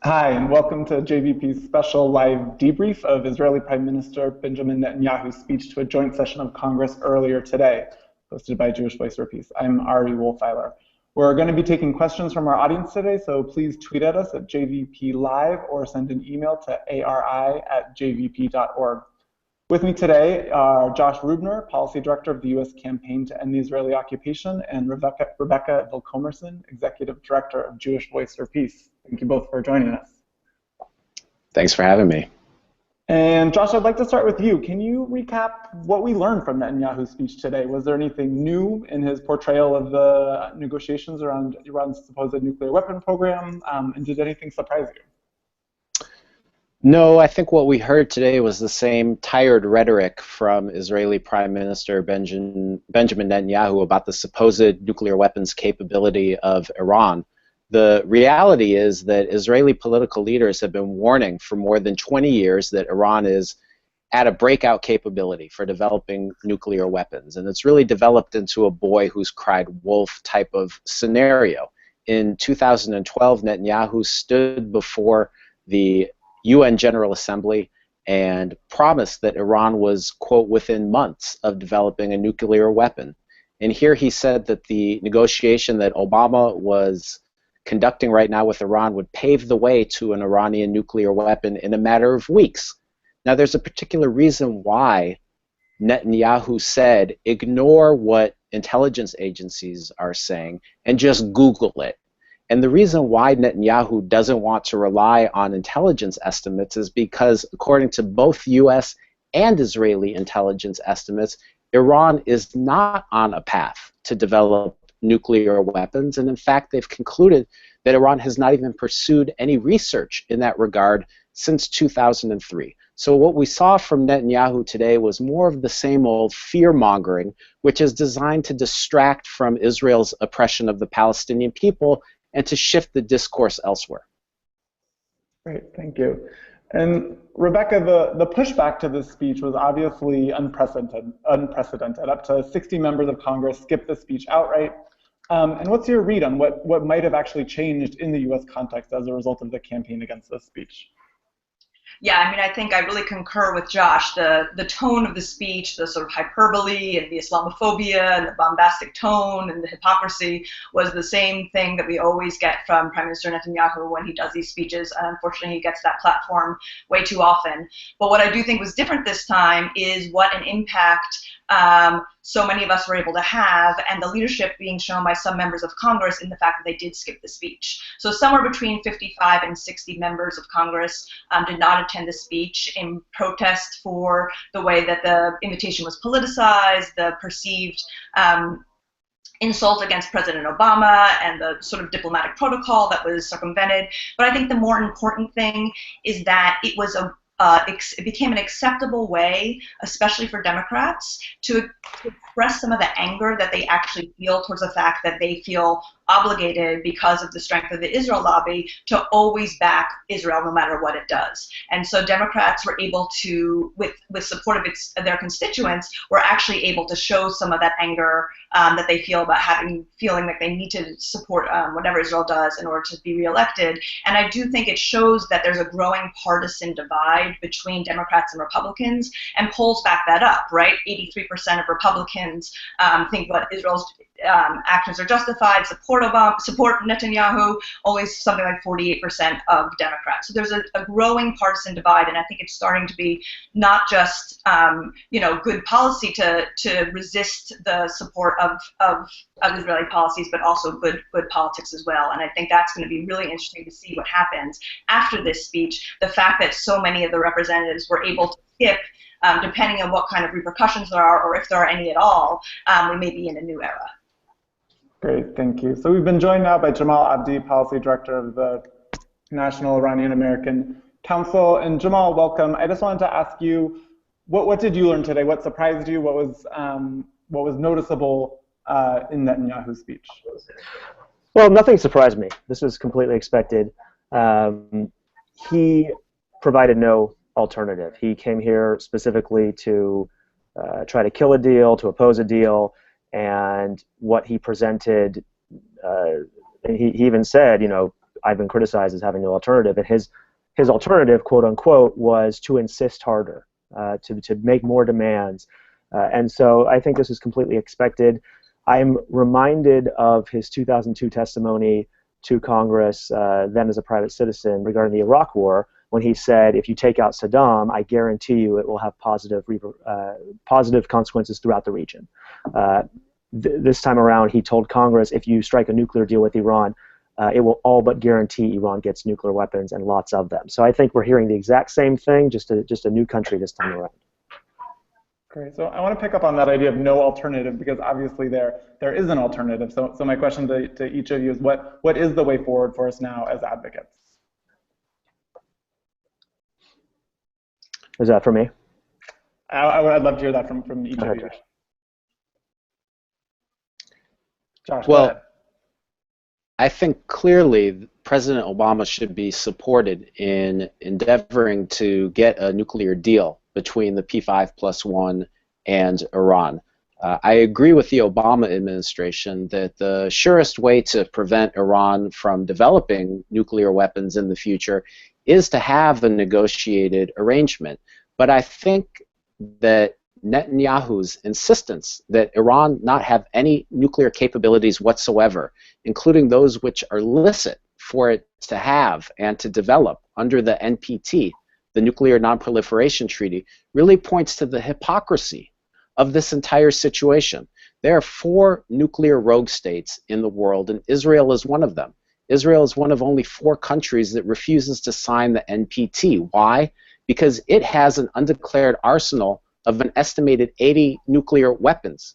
Hi, and welcome to JVP's special live debrief of Israeli Prime Minister Benjamin Netanyahu's speech to a joint session of Congress earlier today, hosted by Jewish Voice for Peace. I'm Ari Wohlfeiler. We're going to be taking questions from our audience today, so please tweet at us at JVP Live or send an email to ari@jvp.org. With me today are Josh Reubner, Policy Director of the U.S. Campaign to End the Israeli Occupation, and Rebecca Vilkomerson, Executive Director of Jewish Voice for Peace. Thank you both for joining us. Thanks for having me. And Josh, I'd like to start with you. Can you recap what we learned from Netanyahu's speech today? Was there anything new in his portrayal of the negotiations around Iran's supposed nuclear weapon program? And did anything surprise you? No, I think what we heard today was the same tired rhetoric from Israeli Prime Minister Benjamin Netanyahu about the supposed nuclear weapons capability of Iran. The reality is that Israeli political leaders have been warning for more than 20 years that Iran is at a breakout capability for developing nuclear weapons. And it's really developed into a boy who's cried wolf type of scenario. In 2012, Netanyahu stood before the UN General Assembly and promised that Iran was, quote, within months of developing a nuclear weapon. And here he said that the negotiation that Obama was conducting right now with Iran would pave the way to an Iranian nuclear weapon in a matter of weeks. Now, there's a particular reason why Netanyahu said, ignore what intelligence agencies are saying and just Google it. And the reason why Netanyahu doesn't want to rely on intelligence estimates is because, according to both U.S. and Israeli intelligence estimates, Iran is not on a path to develop nuclear weapons. And in fact, they've concluded that Iran has not even pursued any research in that regard since 2003. So what we saw from Netanyahu today was more of the same old fear-mongering, which is designed to distract from Israel's oppression of the Palestinian people and to shift the discourse elsewhere. Great, thank you. And Rebecca, the pushback to this speech was obviously unprecedented. Up to 60 members of Congress skipped the speech outright. And what's your read on what might have actually changed in the U.S. context as a result of the campaign against this speech? Yeah, I mean, I think I really concur with Josh. The tone of the speech, the sort of hyperbole and the Islamophobia and the bombastic tone and the hypocrisy was the same thing that we always get from Prime Minister Netanyahu when he does these speeches. And unfortunately, he gets that platform way too often. But what I do think was different this time is what an impact so many of us were able to have, and the leadership being shown by some members of Congress in the fact that they did skip the speech. So somewhere between 55 and 60 members of Congress did not attend the speech in protest for the way that the invitation was politicized, the perceived insult against President Obama, and the sort of diplomatic protocol that was circumvented. But I think the more important thing is that it was it became an acceptable way, especially for Democrats, to express some of the anger that they actually feel towards the fact that they feel obligated because of the strength of the Israel lobby to always back Israel no matter what it does. And so Democrats were able to, with support of their constituents, were actually able to show some of that anger that they feel about feeling like they need to support whatever Israel does in order to be reelected. And I do think it shows that there's a growing partisan divide between Democrats and Republicans, and polls back that up, right? 83% of Republicans think what Israel's actions are justified, support Netanyahu, only something like 48% of Democrats. So there's a growing partisan divide, and I think it's starting to be not just good policy to resist the support of Israeli policies, but also good politics as well. And I think that's going to be really interesting to see what happens after this speech. The fact that so many of the representatives were able to skip, depending on what kind of repercussions there are, or if there are any at all, we may be in a new era. Great, thank you. So we've been joined now by Jamal Abdi, Policy Director of the National Iranian American Council. And Jamal, welcome. I just wanted to ask you, what did you learn today? What surprised you? What was noticeable in Netanyahu's speech? Well, nothing surprised me. This was completely expected. He provided no alternative. He came here specifically to try to kill a deal, to oppose a deal, and what he presented, he even said, I've been criticized as having no alternative. And his alternative, quote unquote, was to insist harder, to make more demands. And so I think this is completely expected. I'm reminded of his 2002 testimony to Congress, then as a private citizen, regarding the Iraq War, when he said, if you take out Saddam, I guarantee you it will have positive consequences throughout the region. This time around, he told Congress, if you strike a nuclear deal with Iran, it will all but guarantee Iran gets nuclear weapons, and lots of them. So I think we're hearing the exact same thing, just a new country this time around. Great. So I want to pick up on that idea of no alternative, because obviously there is an alternative. So my question to each of you is, what is the way forward for us now as advocates? Is that for me? I'd love to hear that from each of you. Josh, well, go ahead. I think clearly President Obama should be supported in endeavoring to get a nuclear deal between the P5+1 and Iran. I agree with the Obama administration that the surest way to prevent Iran from developing nuclear weapons in the future is to have a negotiated arrangement. But I think that Netanyahu's insistence that Iran not have any nuclear capabilities whatsoever, including those which are licit for it to have and to develop under the NPT, the Nuclear Non-Proliferation Treaty, really points to the hypocrisy of this entire situation. There are 4 nuclear rogue states in the world, and Israel is one of them. Israel is one of only 4 countries that refuses to sign the NPT. Why? Because it has an undeclared arsenal of an estimated 80 nuclear weapons.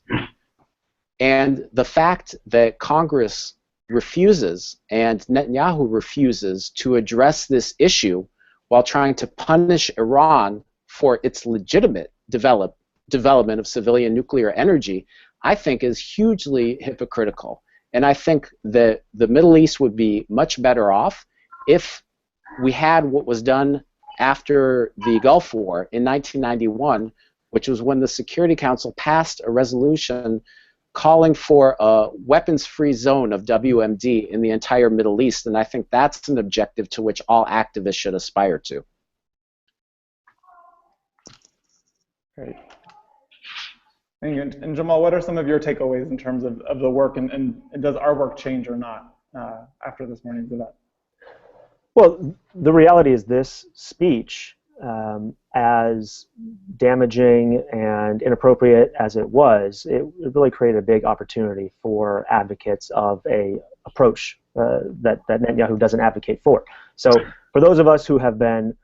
And the fact that Congress refuses and Netanyahu refuses to address this issue while trying to punish Iran for its legitimate development of civilian nuclear energy, I think is hugely hypocritical. And I think that the Middle East would be much better off if we had what was done after the Gulf War in 1991, which was when the Security Council passed a resolution calling for a weapons-free zone of WMD in the entire Middle East, and I think that's an objective to which all activists should aspire to. Great. And Jamal, what are some of your takeaways in terms of the work, and does our work change or not after this morning's event? Well, the reality is this speech, as damaging and inappropriate as it was, it really created a big opportunity for advocates of a approach that Netanyahu doesn't advocate for. So for those of us who have been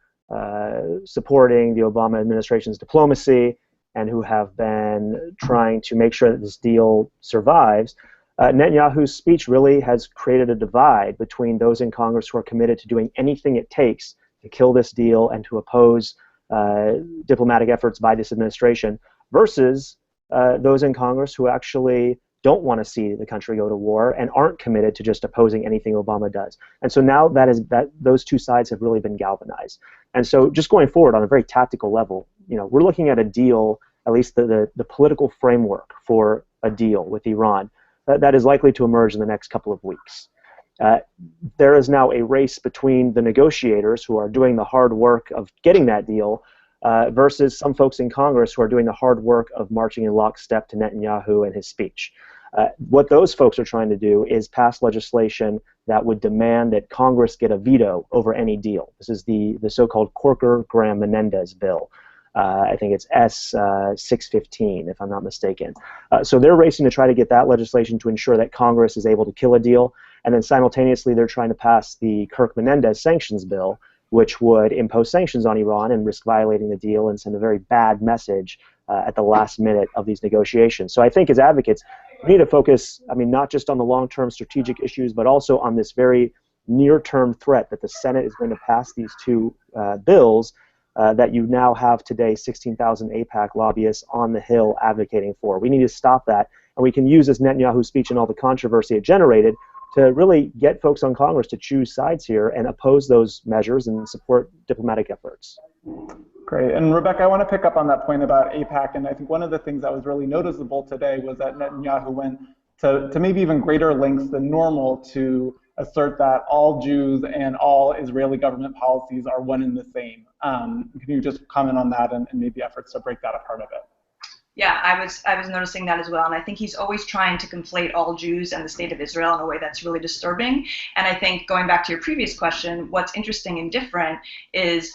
supporting the Obama administration's diplomacy and who have been trying to make sure that this deal survives, Netanyahu's speech really has created a divide between those in Congress who are committed to doing anything it takes to kill this deal and to oppose diplomatic efforts by this administration, versus those in Congress who actually don't want to see the country go to war and aren't committed to just opposing anything Obama does. And so now those two sides have really been galvanized. And so just going forward on a very tactical level, we're looking at a deal, at least the political framework for a deal with Iran, that is likely to emerge in the next couple of weeks. There is now a race between the negotiators who are doing the hard work of getting that deal versus some folks in Congress who are doing the hard work of marching in lockstep to Netanyahu and his speech. What those folks are trying to do is pass legislation that would demand that Congress get a veto over any deal. This is the so-called Corker-Graham-Menendez bill. I think it's S615, if I'm not mistaken. So they're racing to try to get that legislation to ensure that Congress is able to kill a deal, and then simultaneously they're trying to pass the Kirk-Menendez sanctions bill, which would impose sanctions on Iran and risk violating the deal and send a very bad message at the last minute of these negotiations. So I think as advocates, we need to focus, not just on the long-term strategic issues, but also on this very near-term threat that the Senate is going to pass these two bills that you now have today 16,000 AIPAC lobbyists on the Hill advocating for. We need to stop that, and we can use this Netanyahu speech and all the controversy it generated to really get folks on Congress to choose sides here and oppose those measures and support diplomatic efforts. Great. And Rebecca, I want to pick up on that point about AIPAC, and I think one of the things that was really noticeable today was that Netanyahu went to maybe even greater lengths than normal to assert that all Jews and all Israeli government policies are one and the same. Can you just comment on that and maybe efforts to break that apart a bit? Yeah, I was noticing that as well, and I think he's always trying to conflate all Jews and the state of Israel in a way that's really disturbing. And I think going back to your previous question, what's interesting and different is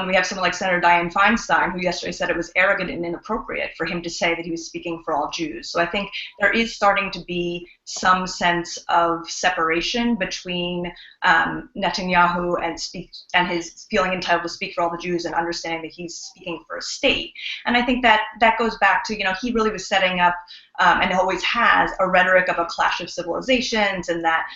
we have someone like Senator Dianne Feinstein, who yesterday said it was arrogant and inappropriate for him to say that he was speaking for all Jews. So I think there is starting to be some sense of separation between Netanyahu and his feeling entitled to speak for all the Jews and understanding that he's speaking for a state. And I think that goes back to, he really was setting up and always has a rhetoric of a clash of civilizations, and that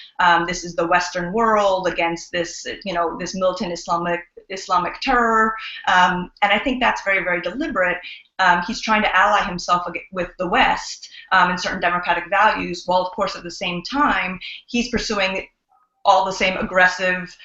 this is the Western world against this, this militant Islamic terror. And I think that's very, very deliberate. He's trying to ally himself with the West and certain democratic values, while of course at the same time he's pursuing all the same aggressive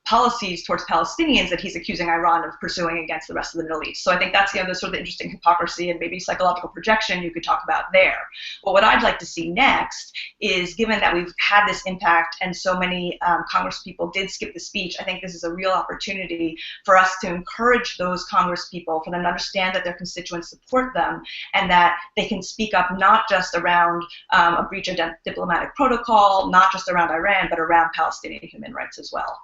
policies towards Palestinians that he's accusing Iran of pursuing against the rest of the Middle East. So I think that's the sort of the interesting hypocrisy and maybe psychological projection you could talk about there. But what I'd like to see next is, given that we've had this impact and so many Congress people did skip the speech, I think this is a real opportunity for us to encourage those Congress people, for them to understand that their constituents support them and that they can speak up not just around a breach of diplomatic protocol, not just around Iran, but around Palestinian human rights as well.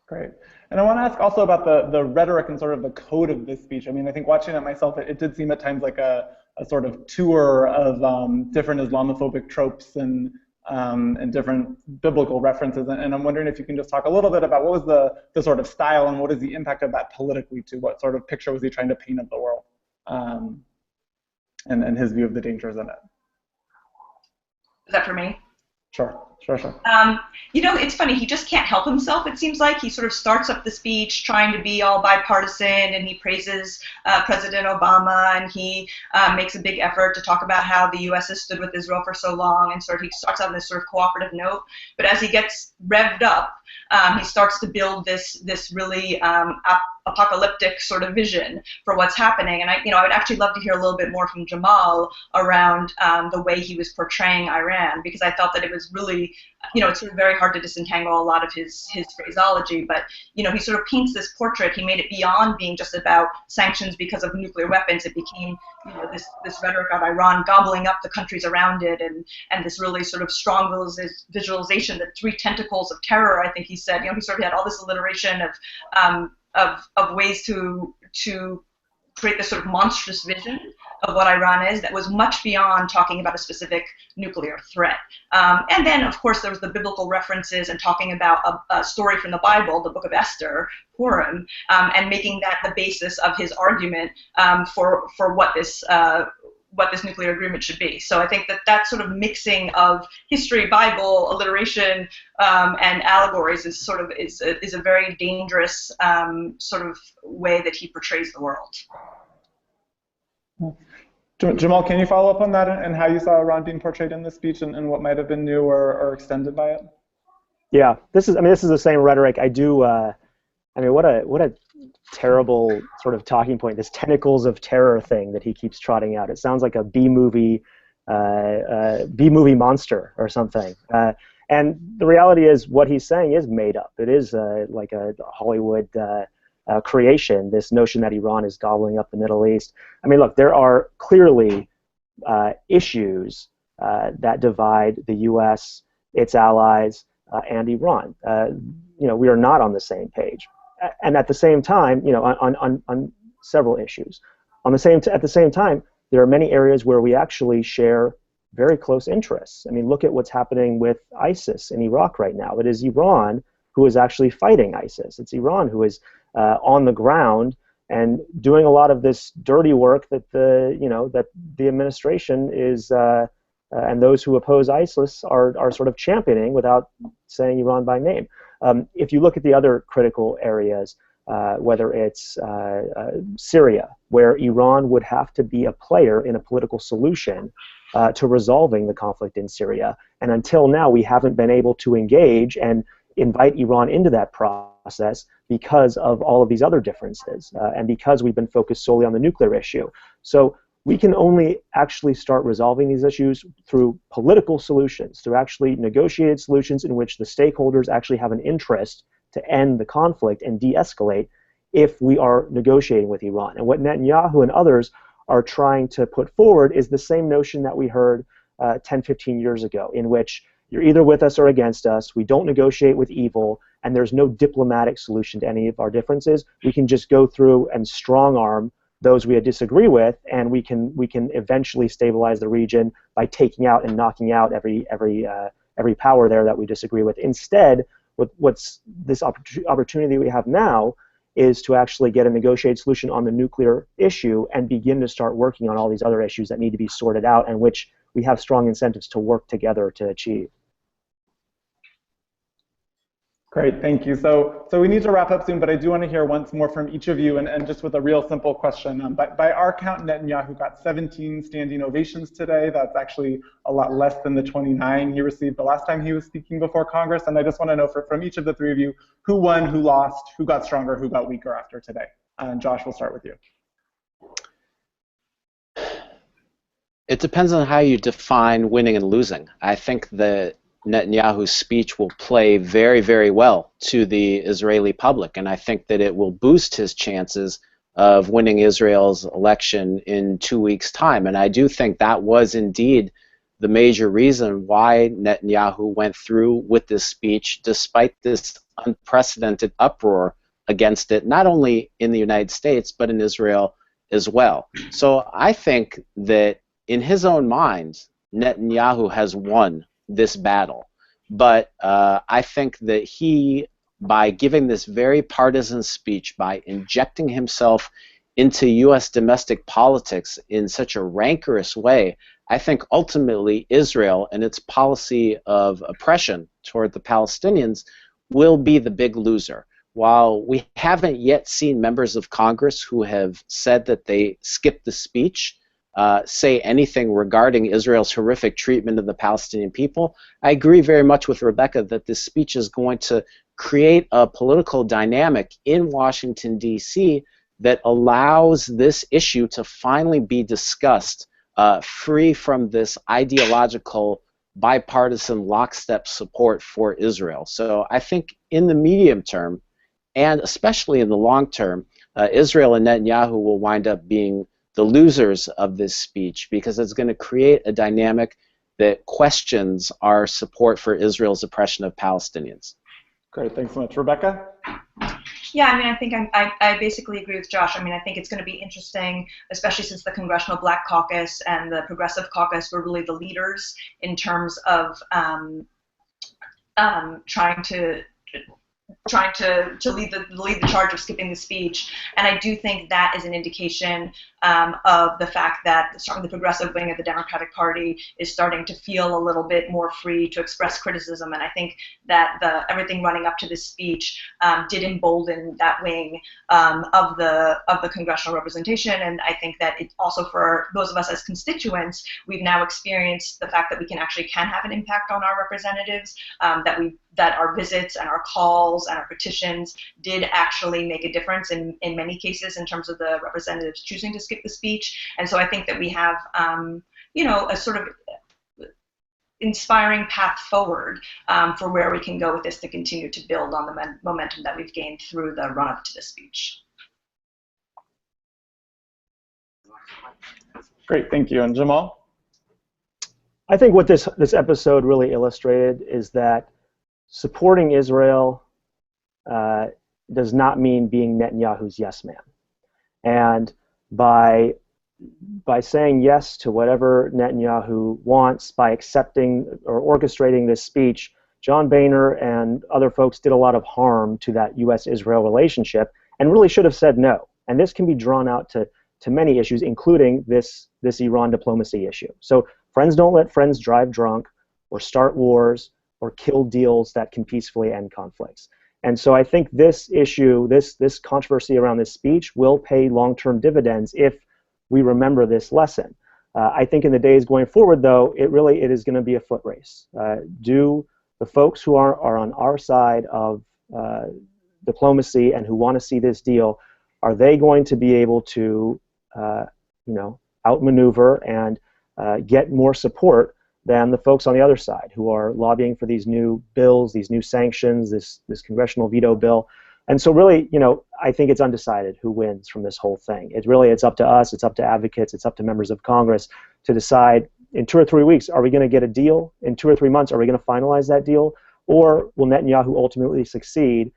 Great. And I want to ask also about the rhetoric and sort of the code of this speech. I mean, I think watching it myself, it did seem at times like a sort of tour of different Islamophobic tropes and different biblical references. And I'm wondering if you can just talk a little bit about what was the sort of style and what is the impact of that politically to what sort of picture was he trying to paint of the world and his view of the dangers in it. Is that for me? Sure. It's funny, he just can't help himself, it seems like. He sort of starts up the speech trying to be all bipartisan, and he praises President Obama, and he makes a big effort to talk about how the U.S. has stood with Israel for so long, and he starts on this sort of cooperative note. But as he gets revved up, he starts to build this really apocalyptic sort of vision for what's happening. And I would actually love to hear a little bit more from Jamal around the way he was portraying Iran, because I felt that it was really, it's sort of very hard to disentangle a lot of his phraseology, but he sort of paints this portrait. He made it beyond being just about sanctions because of nuclear weapons. It became this rhetoric of Iran gobbling up the countries around it, and this really sort of strong visualization, the three tentacles of terror, I think he said. He sort of had all this alliteration of ways to create this sort of monstrous vision of what Iran is that was much beyond talking about a specific nuclear threat. And then, of course, there was the biblical references and talking about a story from the Bible, the book of Esther, Purim, and making that the basis of his argument for what this nuclear agreement should be. So I think that sort of mixing of history, Bible, alliteration, and allegories is a very dangerous sort of way that he portrays the world. Jamal, can you follow up on that and how you saw Iran being portrayed in this speech and what might have been new or extended by it? Yeah, this is the same rhetoric. I do. What a terrible sort of talking point. This tentacles of terror thing that he keeps trotting out. It sounds like a B-movie monster or something. And the reality is, what he's saying is made up. It is like a Hollywood creation, this notion that Iran is gobbling up the Middle East. I mean, look, there are clearly issues that divide the U.S., its allies, and Iran. We are not on the same page. And at the same time, on several issues. At the same time, there are many areas where we actually share very close interests. I mean, look at what's happening with ISIS in Iraq right now. It is Iran who is actually fighting ISIS. It's Iran who is on the ground and doing a lot of this dirty work that the administration is and those who oppose ISIS are sort of championing without saying Iran by name. If you look at the other critical areas, whether it's Syria, where Iran would have to be a player in a political solution to resolving the conflict in Syria, and until now we haven't been able to engage and invite Iran into that process because of all of these other differences, and because we've been focused solely on the nuclear issue. So we can only actually start resolving these issues through political solutions, through actually negotiated solutions in which the stakeholders actually have an interest to end the conflict and de-escalate if we are negotiating with Iran. And what Netanyahu and others are trying to put forward is the same notion that we heard 10, 15 years ago, in which you're either with us or against us, we don't negotiate with evil, and there's no diplomatic solution to any of our differences. We can just go through and strong-arm those we disagree with, and we can eventually stabilize the region by taking out and knocking out every power there that we disagree with. Instead, what's this opportunity we have now is to actually get a negotiated solution on the nuclear issue and begin to start working on all these other issues that need to be sorted out and which we have strong incentives to work together to achieve. Great, thank you. So we need to wrap up soon, but I do want to hear once more from each of you, and just with a real simple question. By our count, Netanyahu got 17 standing ovations today. That's actually a lot less than the 29 he received the last time he was speaking before Congress. And I just want to know from each of the three of you, who won, who lost, who got stronger, who got weaker after today. And Josh, we'll start with you. It depends on how you define winning and losing. I think that Netanyahu's speech will play very, very well to the Israeli public, and I think that it will boost his chances of winning Israel's election in 2 weeks' time. And I do think that was indeed the major reason why Netanyahu went through with this speech, despite this unprecedented uproar against it, not only in the United States, but in Israel as well. So I think that in his own mind, Netanyahu has won this battle. But I think that he, by giving this very partisan speech, by injecting himself into U.S. domestic politics in such a rancorous way, I think ultimately Israel and its policy of oppression toward the Palestinians will be the big loser. While we haven't yet seen members of Congress who have said that they skipped the speech, say anything regarding Israel's horrific treatment of the Palestinian people, I agree very much with Rebecca that this speech is going to create a political dynamic in Washington, D.C. that allows this issue to finally be discussed free from this ideological bipartisan lockstep support for Israel. So I think in the medium term, and especially in the long term, Israel and Netanyahu will wind up being the losers of this speech, because it's going to create a dynamic that questions our support for Israel's oppression of Palestinians. Great, thanks so much. Rebecca? Yeah, I mean, I think I basically agree with Josh. I mean, I think it's going to be interesting, especially since the Congressional Black Caucus and the Progressive Caucus were really the leaders in terms of trying to lead the charge of skipping the speech. And I do think that is an indication of the fact that the progressive wing of the Democratic Party is starting to feel a little bit more free to express criticism. And I think that everything running up to this speech did embolden that wing of the congressional representation. And I think that it also, for those of us as constituents, we've now experienced the fact that we can have an impact on our representatives, that our visits and our calls and our petitions did actually make a difference in many cases in terms of the representatives choosing to skip the speech. And so I think that we have, a sort of inspiring path forward for where we can go with this to continue to build on the momentum that we've gained through the run-up to the speech. Great, thank you. And Jamal? I think what this episode really illustrated is that supporting Israel does not mean being Netanyahu's yes man. And by saying yes to whatever Netanyahu wants, by accepting or orchestrating this speech, John Boehner and other folks did a lot of harm to that U.S.-Israel relationship and really should have said no. And this can be drawn out to many issues, including this Iran diplomacy issue. So friends don't let friends drive drunk or start wars or kill deals that can peacefully end conflicts. And so I think this issue, this controversy around this speech will pay long-term dividends if we remember this lesson. I think in the days going forward, though, it is going to be a foot race. Do the folks who are on our side of diplomacy and who want to see this deal, are they going to be able to outmaneuver and get more support than the folks on the other side who are lobbying for these new bills, these new sanctions, this congressional veto bill. And so really, I think it's undecided who wins from this whole thing. It's up to us, it's up to advocates, it's up to members of Congress to decide in 2 or 3 weeks, are we going to get a deal? In 2 or 3 months, are we going to finalize that deal? Or will Netanyahu ultimately succeed,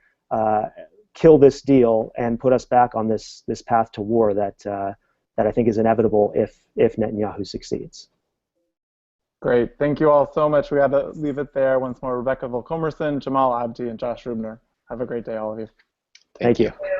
kill this deal, and put us back on this path to war that I think is inevitable if Netanyahu succeeds? Great. Thank you all so much. We had to leave it there. Once more, Rebecca Vilkomerson, Jamal Abdi, and Josh Reubner. Have a great day, all of you. Thank you. Thank you.